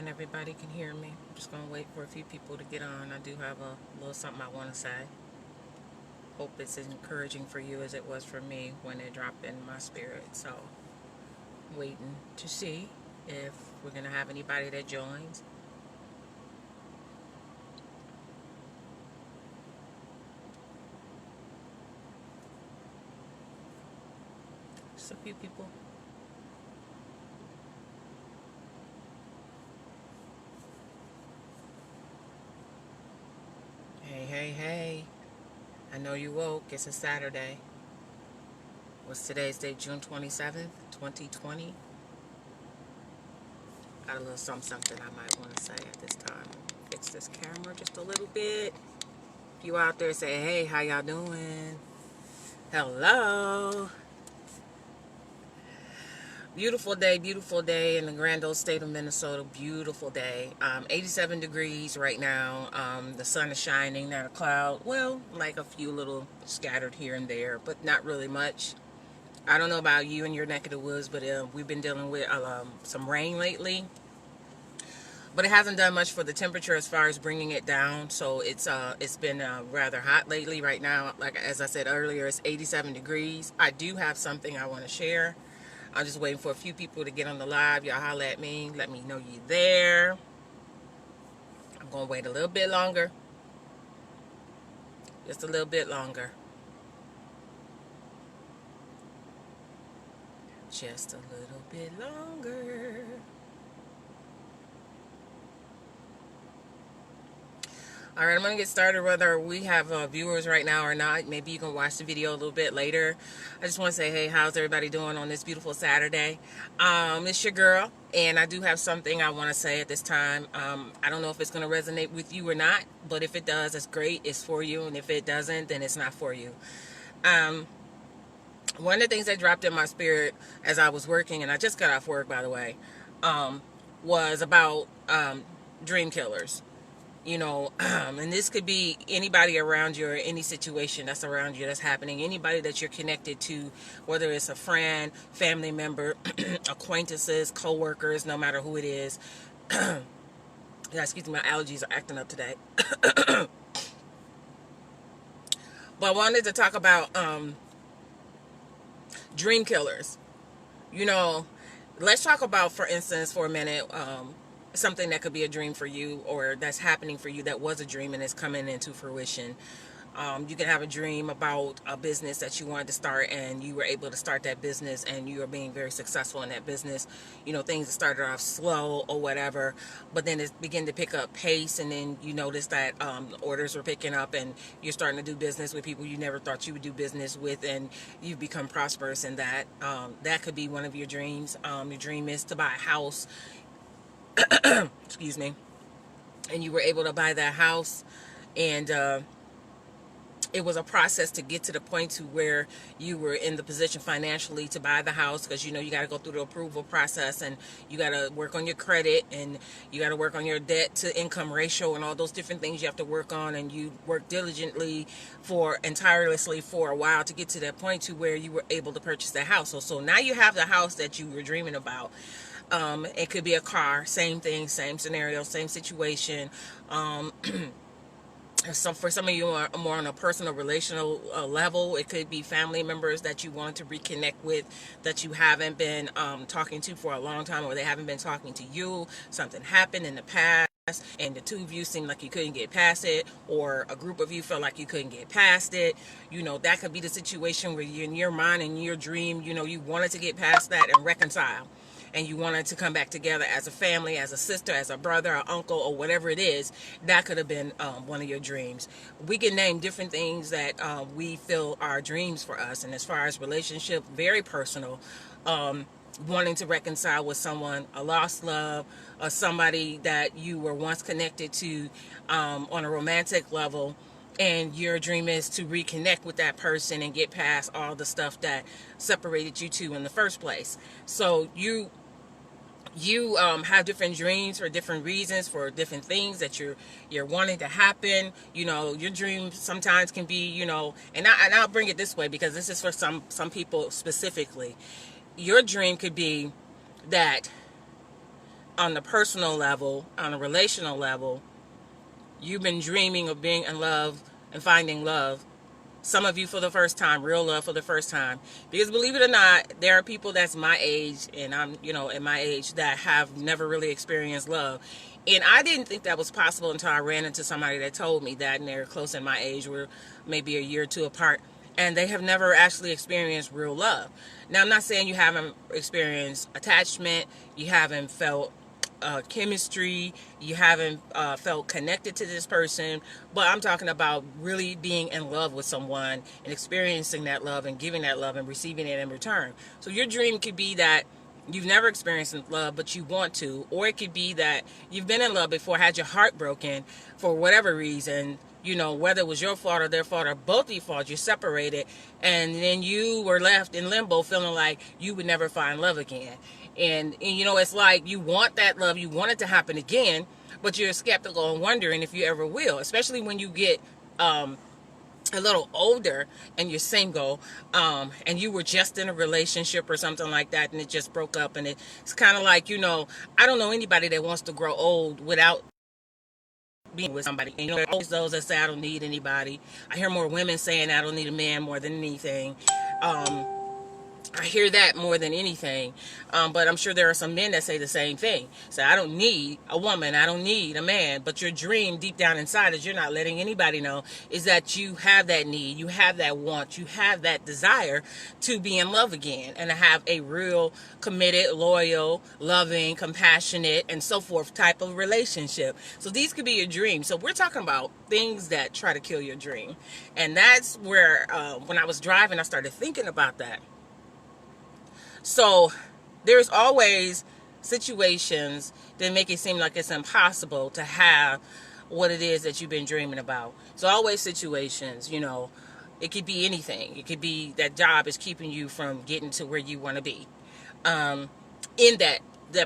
hoping everybody can hear me. I'm just going to wait for a few people to get on. I do have a little something I want to say. Hope it's as encouraging for you as it was for me when it dropped in my spirit. So, waiting to see if we're going to have anybody that joins. Just a few people. Hey, hey, hey. I know you woke. It's a Saturday. What's today's date? June 27th, 2020. Got a little something I might want to say at this time. Fix this camera just a little bit. If you out there, say, hey, how y'all doing? Hello. Beautiful day in the grand old state of Minnesota. Beautiful day. 87 degrees right now. The sun is shining, not a cloud. Well, like a few little scattered here and there, but not really much. I don't know about you in your neck of the woods, but we've been dealing with some rain lately. But it hasn't done much for the temperature as far as bringing it down. So it's been rather hot lately. Right now, like as I said earlier, it's 87 degrees. I do have something I want to share. I'm just waiting for a few people to get on the live. Y'all holler at me. Let me know you there. I'm going to wait a little bit longer. Just a little bit longer. Just a little bit longer. All right, I'm going to get started whether we have viewers right now or not. Maybe you can watch the video a little bit later. I just want to say, hey, how's everybody doing on this beautiful Saturday? It's your girl, and I do have something I want to say at this time. I don't know if it's going to resonate with you or not, but if it does, it's great. It's for you, and if it doesn't, then it's not for you. One of the things that dropped in my spirit as I was working, and I just got off work, by the way, was about dream killers. You know, and this could be anybody around you or any situation that's around you that's happening. Anybody that you're connected to, whether it's a friend, family member, acquaintances, co-workers, no matter who it is. Yeah, excuse me, my allergies are acting up today. But I wanted to talk about dream killers. You know, let's talk about, for instance, for a minute, something that could be a dream for you or that's happening for you that was a dream and is coming into fruition. You can have a dream about a business that you wanted to start and you were able to start that business and you are being very successful in that business. You know, things started off slow or whatever, but then it began to pick up pace, and then you notice that orders were picking up and you're starting to do business with people you never thought you would do business with, and you've become prosperous in that. That could be one of your dreams. Your dream is to buy a house. Excuse me. And you were able to buy that house, and it was a process to get to the point to where you were in the position financially to buy the house, because you know you got to go through the approval process, and you got to work on your credit, and you got to work on your debt to income ratio, and all those different things you have to work on, and you work diligently and tirelessly for a while to get to that point to where you were able to purchase that house. So now you have the house that you were dreaming about. It could be a car, same thing, same scenario, same situation. So for some of you are more on a personal relational level, it could be family members that you want to reconnect with that you haven't been talking to for a long time, or they haven't been talking to you. Something happened in the past and the two of you seemed like you couldn't get past it, or a group of you felt like you couldn't get past it. You know, that could be the situation where you, in your mind and your dream, you know, you wanted to get past that and reconcile, and you wanted to come back together as a family, as a sister, as a brother, or uncle, or whatever it is. That could have been one of your dreams. We can name different things that we feel are dreams for us. And as far as relationship, very personal. Wanting to reconcile with someone, a lost love, or somebody that you were once connected to on a romantic level, and your dream is to reconnect with that person and get past all the stuff that separated you two in the first place. So you have different dreams for different reasons, for different things that you're wanting to happen. You know, your dreams sometimes can be, you know, and I'll bring it this way because this is for some people specifically. Your dream could be that on the personal level, on a relational level, you've been dreaming of being in love and finding love. Some of you for the first time, real love for the first time. Because believe it or not, there are people that's my age, and I'm, at my age, that have never really experienced love. And I didn't think that was possible until I ran into somebody that told me that, and they're close in my age. We're maybe a year or two apart, and they have never actually experienced real love. Now, I'm not saying you haven't experienced attachment, you haven't felt chemistry, you haven't felt connected to this person, but I'm talking about really being in love with someone and experiencing that love and giving that love and receiving it in return. So your dream could be that you've never experienced love but you want to, or it could be that you've been in love before, had your heart broken for whatever reason, whether it was your fault or their fault or both of your fault, you're separated, and then you were left in limbo feeling like you would never find love again. And it's like you want that love, you want it to happen again, but you're skeptical and wondering if you ever will, especially when you get a little older and you're single, and you were just in a relationship or something like that, and it just broke up. And it's kind of like, I don't know anybody that wants to grow old without being with somebody. And, there are always those that say, I don't need anybody. I hear more women saying, I don't need a man more than anything. I hear that more than anything, but I'm sure there are some men that say the same thing. So I don't need a woman, I don't need a man, but your dream deep down inside, as you're not letting anybody know, is that you have that need, you have that want, you have that desire to be in love again and to have a real committed, loyal, loving, compassionate, and so forth type of relationship. So these could be your dreams. So we're talking about things that try to kill your dream. And that's where, when I was driving, I started thinking about that. So there's always situations that make it seem like it's impossible to have what it is that you've been dreaming about. So always situations, it could be anything. It could be that job is keeping you from getting to where you want to be in that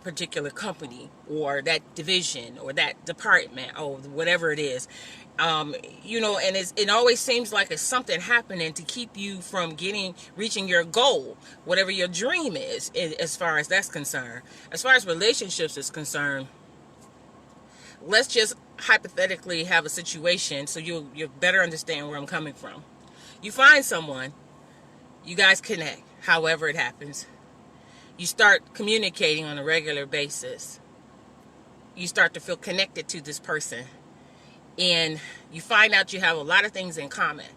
particular company or that division or that department or whatever it is. And it always seems like it's something happening to keep you from reaching your goal, whatever your dream is, as far as that's concerned. As far as relationships is concerned, let's just hypothetically have a situation so you'll better understand where I'm coming from. You find someone, you guys connect, however it happens. You start communicating on a regular basis. You start to feel connected to this person. And you find out you have a lot of things in common.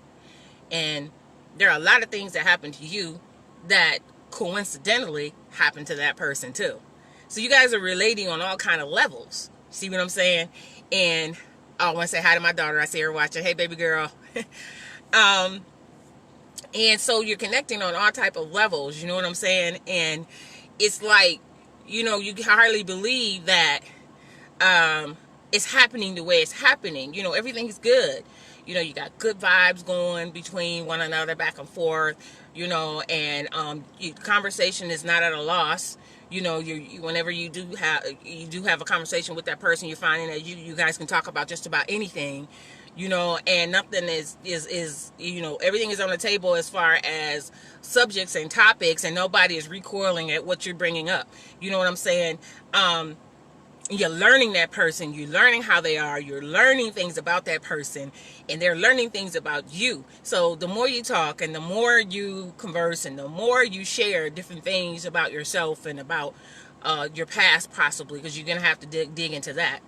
And there are a lot of things that happen to you that coincidentally happen to that person too. So you guys are relating on all kind of levels. See what I'm saying? And I want to say hi to my daughter. I see her watching. Hey, baby girl. And so you're connecting on all type of levels. You know what I'm saying? And it's like, you hardly believe that it's happening the way it's happening. Everything's good. You got good vibes going between one another, back and forth, and conversation is not at a loss. Whenever you do have a conversation with that person, you're finding that you guys can talk about just about anything, and nothing is everything is on the table as far as subjects and topics, and nobody is recoiling at what you're bringing up. You know what I'm saying? You're learning that person, you're learning how they are, you're learning things about that person, and they're learning things about you. So the more you talk and the more you converse and the more you share different things about yourself and about your past, possibly, because you're going to have to dig into that.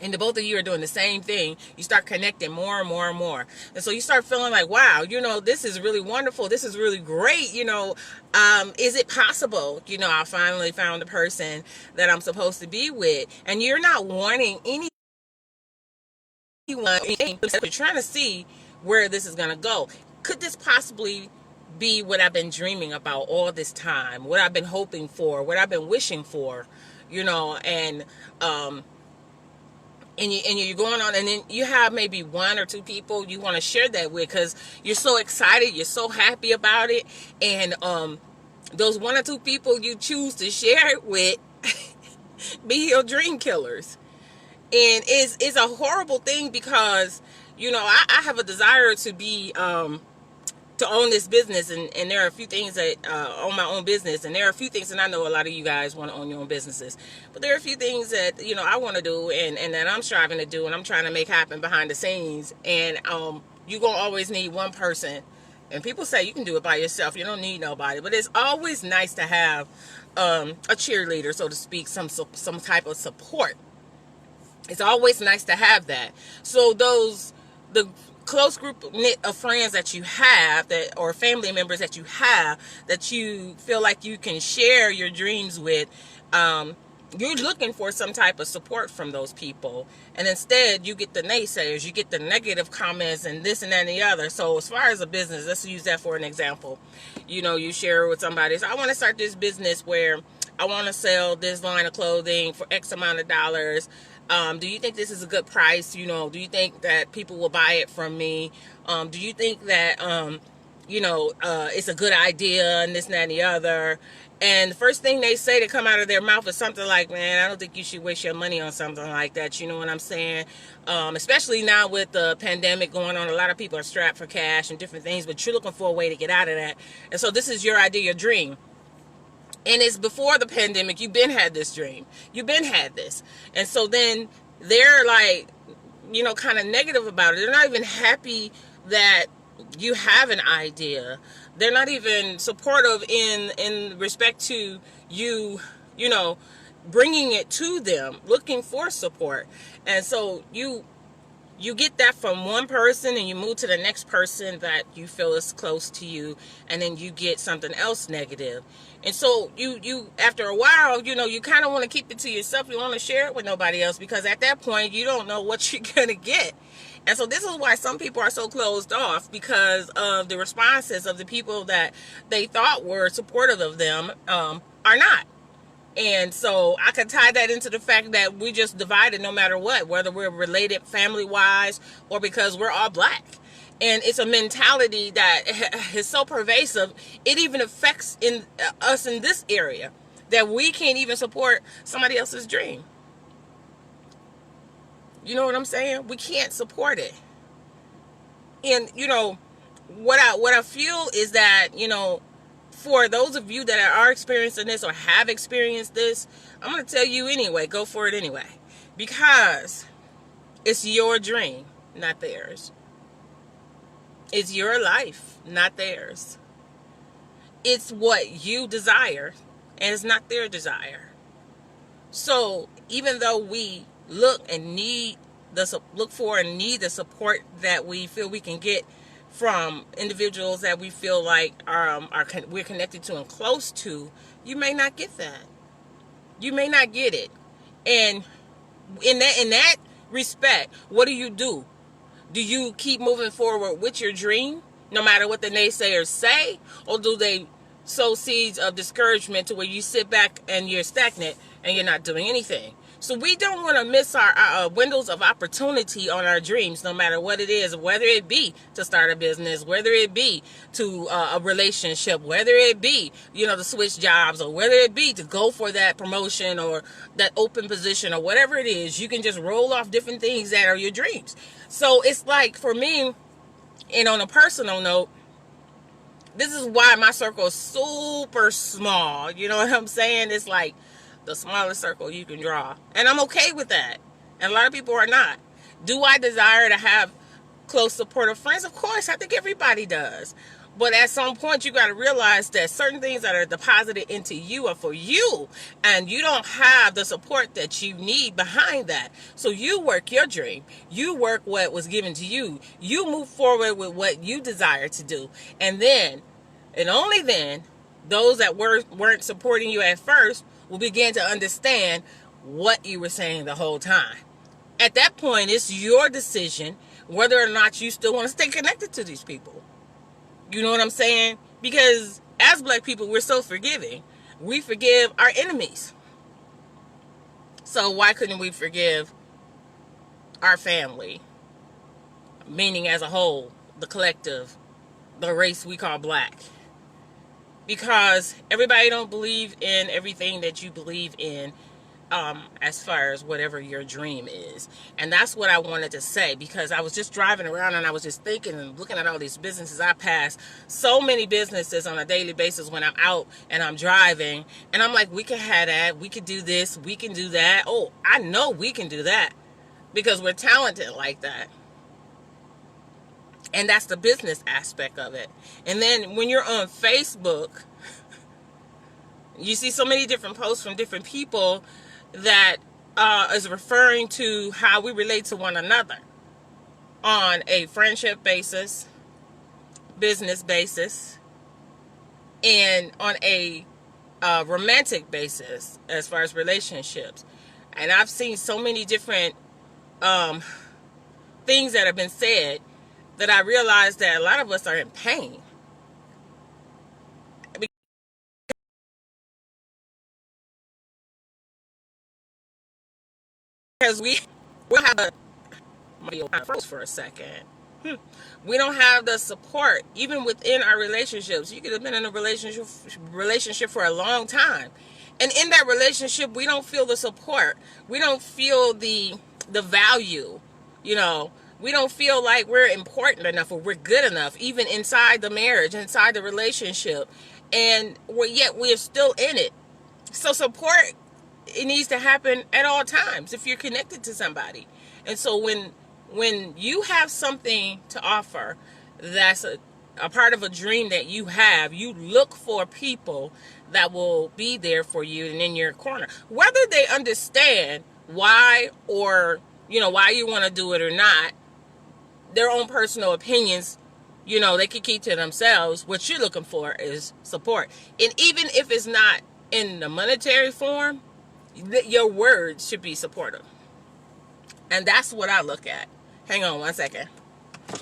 And the both of you are doing the same thing. You start connecting more and more and more. And so you start feeling like, wow, this is really wonderful. This is really great. Is it possible? I finally found the person that I'm supposed to be with. And you're not wanting anyone. You're trying to see where this is going to go. Could this possibly be what I've been dreaming about all this time? What I've been hoping for? What I've been wishing for? And you're going on, and then you have maybe one or two people you want to share that with because you're so excited, you're so happy about it, and those one or two people you choose to share it with be your dream killers. And it's a horrible thing because I have a desire to be to own this business, and there are a few things that own my own business, and there are a few things, and I know a lot of you guys want to own your own businesses, but there are a few things that I want to do, and that I'm striving to do, and I'm trying to make happen behind the scenes. And you're gonna always need one person, and people say you can do it by yourself, you don't need nobody, but it's always nice to have a cheerleader, so to speak, some type of support. It's always nice to have that. So the close group knit of friends that you have, that, or family members that you have, that you feel like you can share your dreams with, you're looking for some type of support from those people, and instead you get the naysayers, you get the negative comments, and this and that and the other. So as far as a business, let's use that for an example. You share with somebody, so I want to start this business where I want to sell this line of clothing for X amount of dollars. Do you think this is a good price? Do you think that people will buy it from me? Do you think that, it's a good idea, and this and that and the other? And the first thing they say to come out of their mouth is something like, man, I don't think you should waste your money on something like that. You know what I'm saying? Especially now with the pandemic going on, a lot of people are strapped for cash and different things, but you're looking for a way to get out of that. And so this is your idea, your dream. And it's before the pandemic. You've been had this dream. You've been had this. And so then they're like, kind of negative about it. They're not even happy that you have an idea. They're not even supportive in respect to you, bringing it to them, looking for support. And so you get that from one person, and you move to the next person that you feel is close to you, and then you get something else negative. And so you after a while, you kind of want to keep it to yourself. You want to share it with nobody else, because at that point you don't know what you're going to get. And so this is why some people are so closed off, because of the responses of the people that they thought were supportive of them are not. And so I could tie that into the fact that we just divided no matter what, whether we're related family-wise or because we're all black. And it's a mentality that is so pervasive, it even affects us in this area, that we can't even support somebody else's dream. You know what I'm saying? We can't support it. And, what I feel is that, for those of you that are experiencing this or have experienced this, I'm going to tell you anyway, go for it anyway. Because it's your dream, not theirs. It's your life, not theirs. It's what you desire, and it's not their desire. So even though we look for and need the support that we feel we can get from individuals that we feel like we're connected to and close to, you may not get that. You may not get it. And in that respect, what do? Do you keep moving forward with your dream, no matter what the naysayers say? Or do they sow seeds of discouragement to where you sit back and you're stagnant and you're not doing anything? So we don't want to miss our windows of opportunity on our dreams, no matter what it is, whether it be to start a business, whether it be to a relationship, whether it be, to switch jobs, or whether it be to go for that promotion or that open position or whatever it is. You can just roll off different things that are your dreams. So it's like, for me, and on a personal note, this is why my circle is super small. You know what I'm saying? It's like the smallest circle you can draw. And I'm okay with that. And a lot of people are not. Do I desire to have close supportive friends? Of course, I think everybody does. But at some point, you got to realize that certain things that are deposited into you are for you. And you don't have the support that you need behind that. So you work your dream. You work what was given to you. You move forward with what you desire to do. And then, and only then, those that weren't supporting you at first will begin to understand what you were saying the whole time. At that point, it's your decision whether or not you still want to stay connected to these people. You know what I'm saying? Because as black people, we're so forgiving. We forgive our enemies. So why couldn't we forgive our family? Meaning as a whole, the collective, the race we call black. Because everybody don't believe in everything that you believe in. as far as whatever your dream is. And that's what I wanted to say, because I was just driving around and I was just thinking and looking at all these businesses. I pass so many businesses on a daily basis when I'm out and I'm driving, and I'm like, we can have that, we can do this, we can do that. Oh, I know we can do that because we're talented like that. And that's the business aspect of it. And then when you're on Facebook, you see so many different posts from different people that is referring to how we relate to one another on a friendship basis, business basis, and on a romantic basis as far as relationships. And I've seen so many different things that have been said that I realized that a lot of us are in pain. Because we'll have a froze for a second. We don't have the support even within our relationships. You could have been in a relationship for a long time, and in that relationship, we don't feel the support. We don't feel the value. You know, we don't feel like we're important enough or we're good enough, even inside the marriage, inside the relationship, and yet we're still in it. So support, it needs to happen at all times if you're connected to somebody. And so when you have something to offer that's a part of a dream that you have, you look for people that will be there for you and in your corner, whether they understand why, or why you want to do it or not. Their own personal opinions, they can keep to themselves. What you're looking for is support. And even if it's not in the monetary form, your words should be supportive. And that's what I look at. Hang on one second.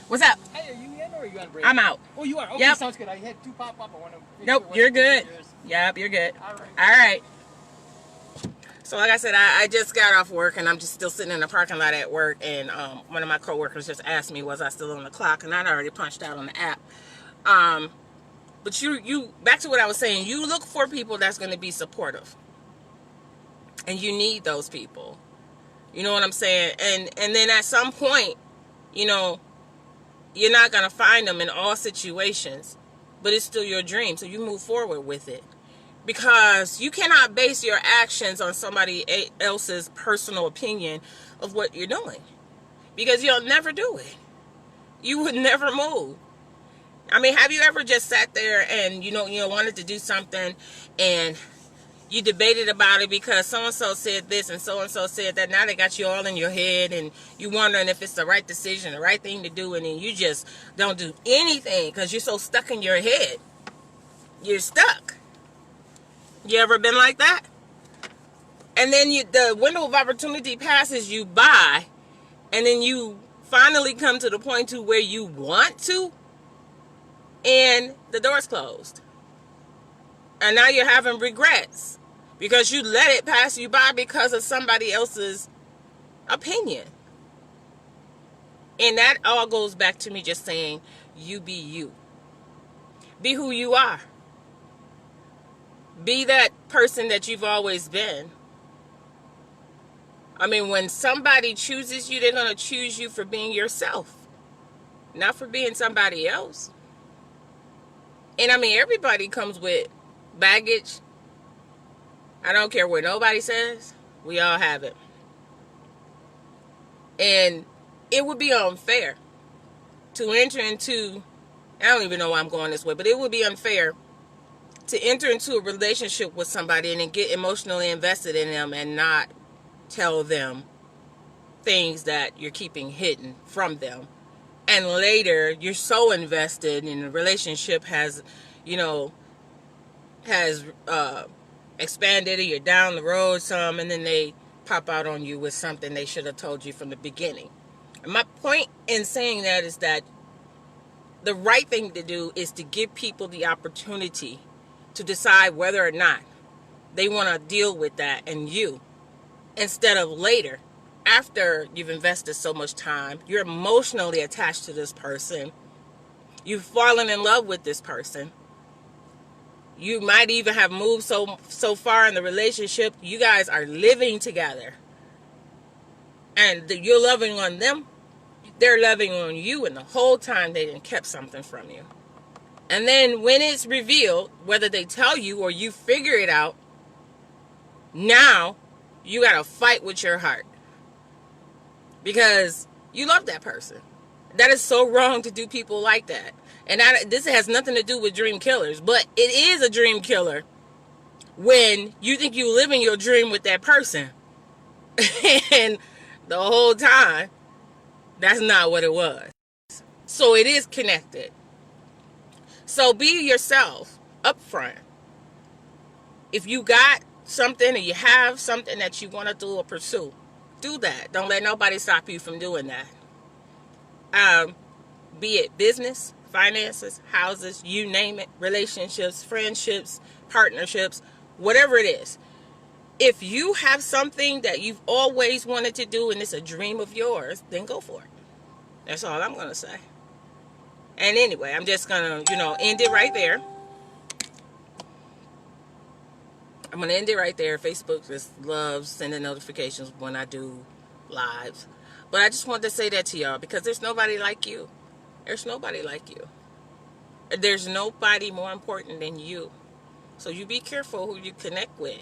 What's up? Hey, are you in or are you on break? I'm out. Oh, you are? Okay, yep. Sounds good. I had two pop up. I want to. Nope, you're good. Yep, you're good. All right. So like I said, I just got off work and I'm just still sitting in the parking lot at work, and one of my coworkers just asked me, was I still on the clock? And I'd already punched out on the app. But you back to what I was saying, you look for people that's going to be supportive. And you need those people. You know what I'm saying? And then at some point, you're not going to find them in all situations, but it's still your dream. So you move forward with it. Because you cannot base your actions on somebody else's personal opinion of what you're doing. Because you'll never do it. You would never move. I mean, have you ever just sat there and, wanted to do something and you debated about it because so-and-so said this and so-and-so said that. Now they got you all in your head and you wondering if it's the right decision, the right thing to do, and then you just don't do anything because you're so stuck in your head. You're stuck. You ever been like that? And then the window of opportunity passes you by, and then you finally come to the point to where you want to, and the door's closed. And now you're having regrets because you let it pass you by because of somebody else's opinion. And that all goes back to me just saying, you be you. Be who you are. Be that person that you've always been. I mean, when somebody chooses you, they're going to choose you for being yourself, not for being somebody else. And I mean, everybody comes with baggage. I don't care what nobody says. We all have it. And it would be unfair to enter into, I don't even know why I'm going this way, but it would be unfair to enter into a relationship with somebody and then get emotionally invested in them and not tell them things that you're keeping hidden from them. And later, you're so invested and the relationship has expanded, or you're down the road some, and then they pop out on you with something they should have told you from the beginning. And my point in saying that is that the right thing to do is to give people the opportunity to decide whether or not they want to deal with that and you, instead of later, after you've invested so much time, you're emotionally attached to this person, you've fallen in love with this person, You might even have moved so far in the relationship, you guys are living together. And you're loving on them, they're loving on you, and the whole time they done kept something from you. And then when it's revealed, whether they tell you or you figure it out, now you got to fight with your heart. Because you love that person. That is so wrong to do people like that. And this has nothing to do with dream killers, but it is a dream killer when you think you living your dream with that person. And the whole time, that's not what it was. So it is connected. So be yourself up front. If you got something or you have something that you want to do or pursue, do that. Don't let nobody stop you from doing that. Be it business, finances, houses, you name it, relationships, friendships, partnerships, whatever it is. If you have something that you've always wanted to do and it's a dream of yours, then go for it. That's all I'm going to say. And anyway, I'm just going to, end it right there. I'm going to end it right there. Facebook just loves sending notifications when I do lives. But I just wanted to say that to y'all because there's nobody like you. There's nobody like you. There's nobody more important than you. So you be careful who you connect with.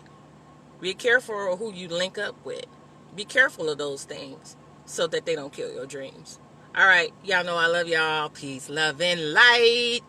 Be careful who you link up with. Be careful of those things so that they don't kill your dreams. All right. Y'all know I love y'all. Peace, love, and light.